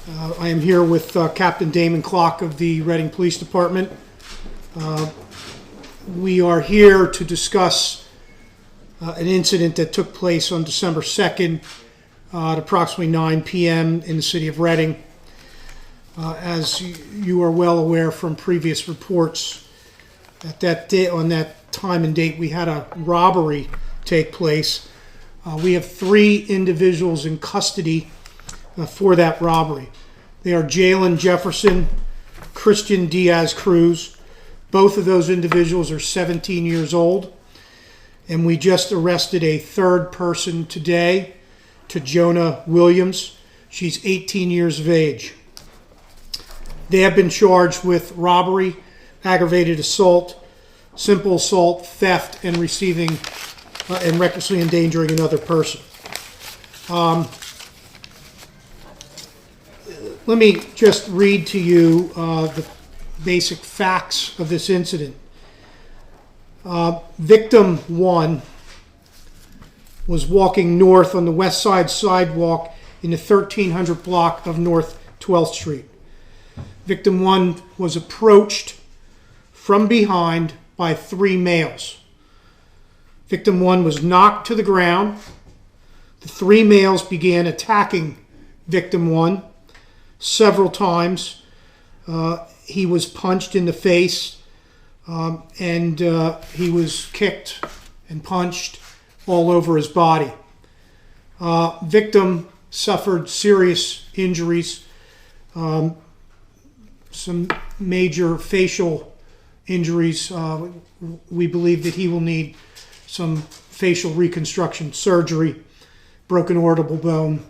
I am here with Captain Damon Clock of the Reading Police Department. We are here to discuss an incident that took place on December 2nd at approximately 9 p.m. in the city of Reading. As you are well aware from previous reports, at that day, on that time and date, we had a robbery take place. We have 3 individuals in custody for that robbery. They are Jalen Jefferson, Christian Diaz-Cruz. Both of those individuals are 17 years old. And we just arrested a third person today, Jonah Williams. She's 18 years of age. They have been charged with robbery, aggravated assault, simple assault, theft, and receiving and recklessly endangering another person. Let me just read to you the basic facts of this incident. Victim 1 was walking north on the west side sidewalk in the 1300 block of North 12th Street. Victim 1 was approached from behind by 3 males. Victim 1 was knocked to the ground. The 3 males began attacking Victim 1 several times. He was punched in the face and he was kicked and punched all over his body. Victim suffered serious injuries, some major facial injuries. We believe that he will need some facial reconstruction surgery, broken orbital bone,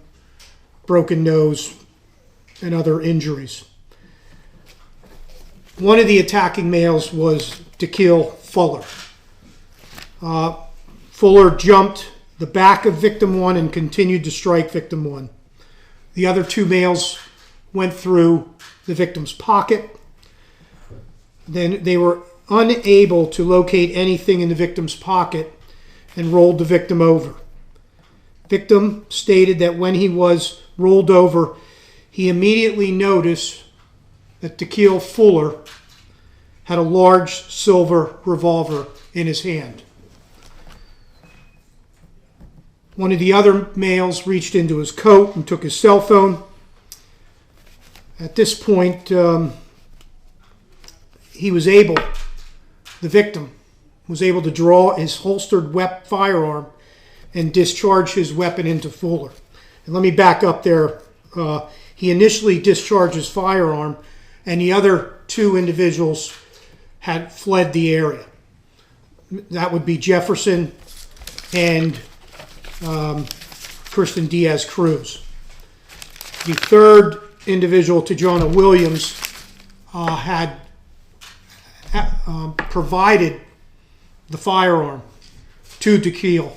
broken nose, and other injuries. One of the attacking males was Daquil Fuller. Fuller jumped the back of Victim 1 and continued to strike Victim 1. The other 2 males went through the victim's pocket. Then they were unable to locate anything in the victim's pocket and rolled the victim over. Victim stated that when he was rolled over, he immediately noticed that Daquil Fuller had a large silver revolver in his hand. One of the other males reached into his coat and took his cell phone. At this point, the victim was able to draw his holstered firearm and discharge his weapon into Fuller. And let me back up there. He initially discharged his firearm, and the other 2 individuals had fled the area. That would be Jefferson and Christian Diaz-Cruz. The third individual, Jonah Williams, had provided the firearm to Daquil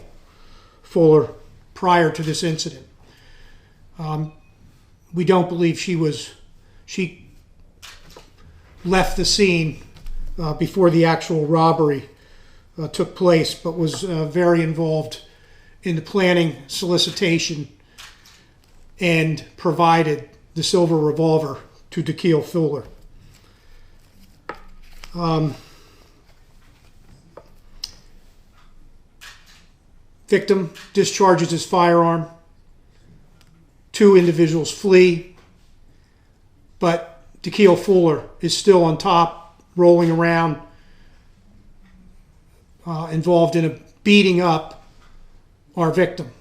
Fuller prior to this incident. We don't believe she left the scene before the actual robbery took place, but was very involved in the planning, solicitation, and provided the silver revolver to Daquil Fuller. Victim discharges his firearm. 2 individuals flee, but Daquil Fuller is still on top, rolling around, involved in a beating up our victim.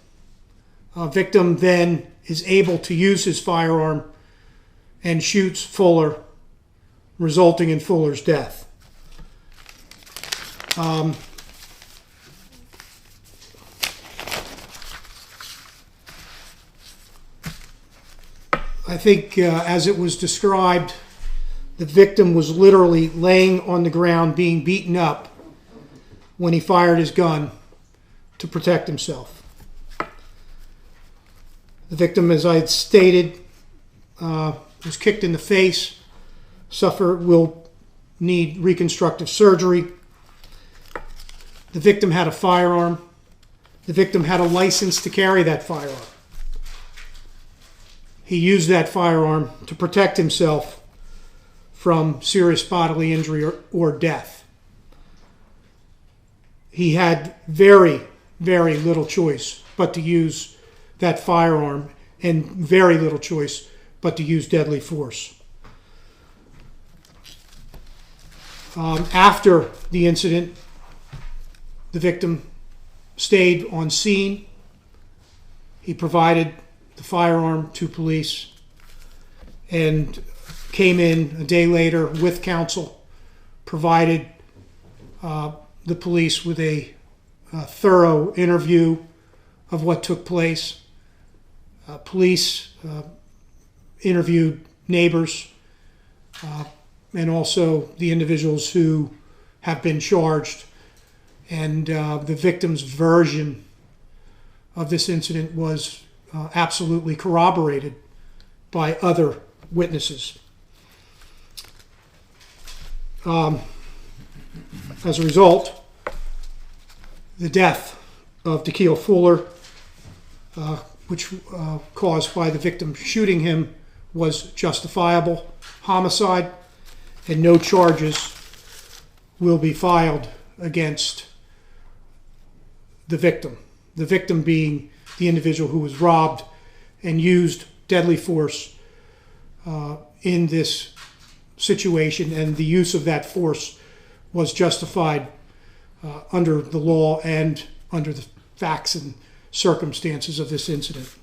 Victim then is able to use his firearm and shoots Fuller, resulting in Fuller's death. I think as it was described, the victim was literally laying on the ground being beaten up when he fired his gun to protect himself. The victim, as I had stated, was kicked in the face, will need reconstructive surgery. The victim had a firearm. The victim had a license to carry that firearm. he used that firearm to protect himself from serious bodily injury or death. He had very, very little choice but to use that firearm, and very little choice but to use deadly force. After the incident, the victim stayed on scene. He provided the firearm to police and came in a day later with counsel, provided the police with a thorough interview of what took place. Police interviewed neighbors and also the individuals who have been charged. And the victim's version of this incident was absolutely corroborated by other witnesses. As a result, the death of Tequila Fuller, which caused by the victim shooting him, was justifiable homicide, and no charges will be filed against the victim being the individual who was robbed and used deadly force in this situation, and the use of that force was justified under the law and under the facts and circumstances of this incident.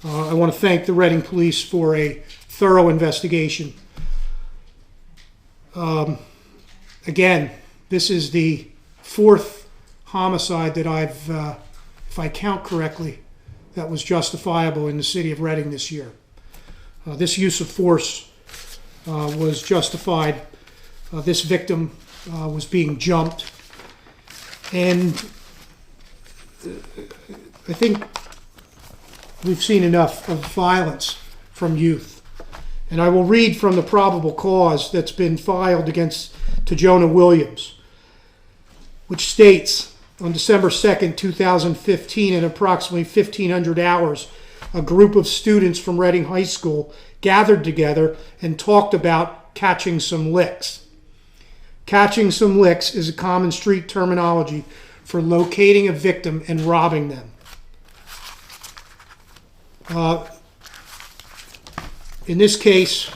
I want to thank the Reading Police for a thorough investigation. Again, this is the fourth homicide that I've, if I count correctly, that was justifiable in the city of Reading this year. This use of force was justified. This victim was being jumped. And I think we've seen enough of violence from youth. And I will read from the probable cause that's been filed against Jonah Williams, which states, on December 2nd, 2015, at approximately 1500 hours, a group of students from Reading High School gathered together and talked about catching some licks. Catching some licks is a common street terminology for locating a victim and robbing them. In this case,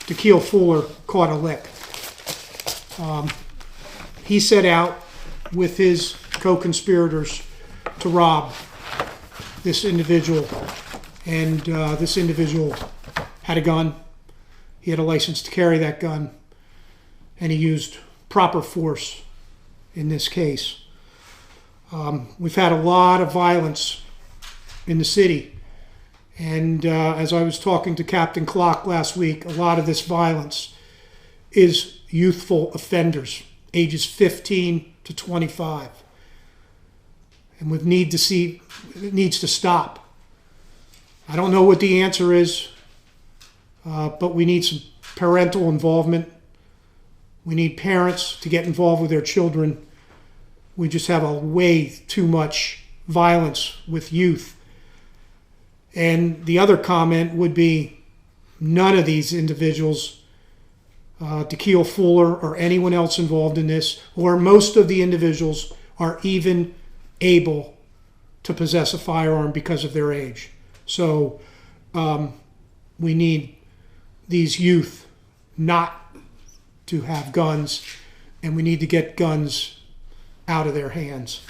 Tequila Fuller caught a lick. He set out with his co-conspirators to rob this individual, and this individual had a gun. He had a license to carry that gun, and he used proper force in this case. We've had a lot of violence in the city, and as I was talking to Captain Clock last week, a lot of this violence is youthful offenders, ages 15 to 25. And it needs to stop. I don't know what the answer is, but we need some parental involvement. We need parents to get involved with their children. We just have a way too much violence with youth. And the other comment would be, none of these individuals, Tequila Fuller or anyone else involved in this, or most of the individuals, are even able to possess a firearm because of their age. So we need these youth not to have guns, and we need to get guns out of their hands.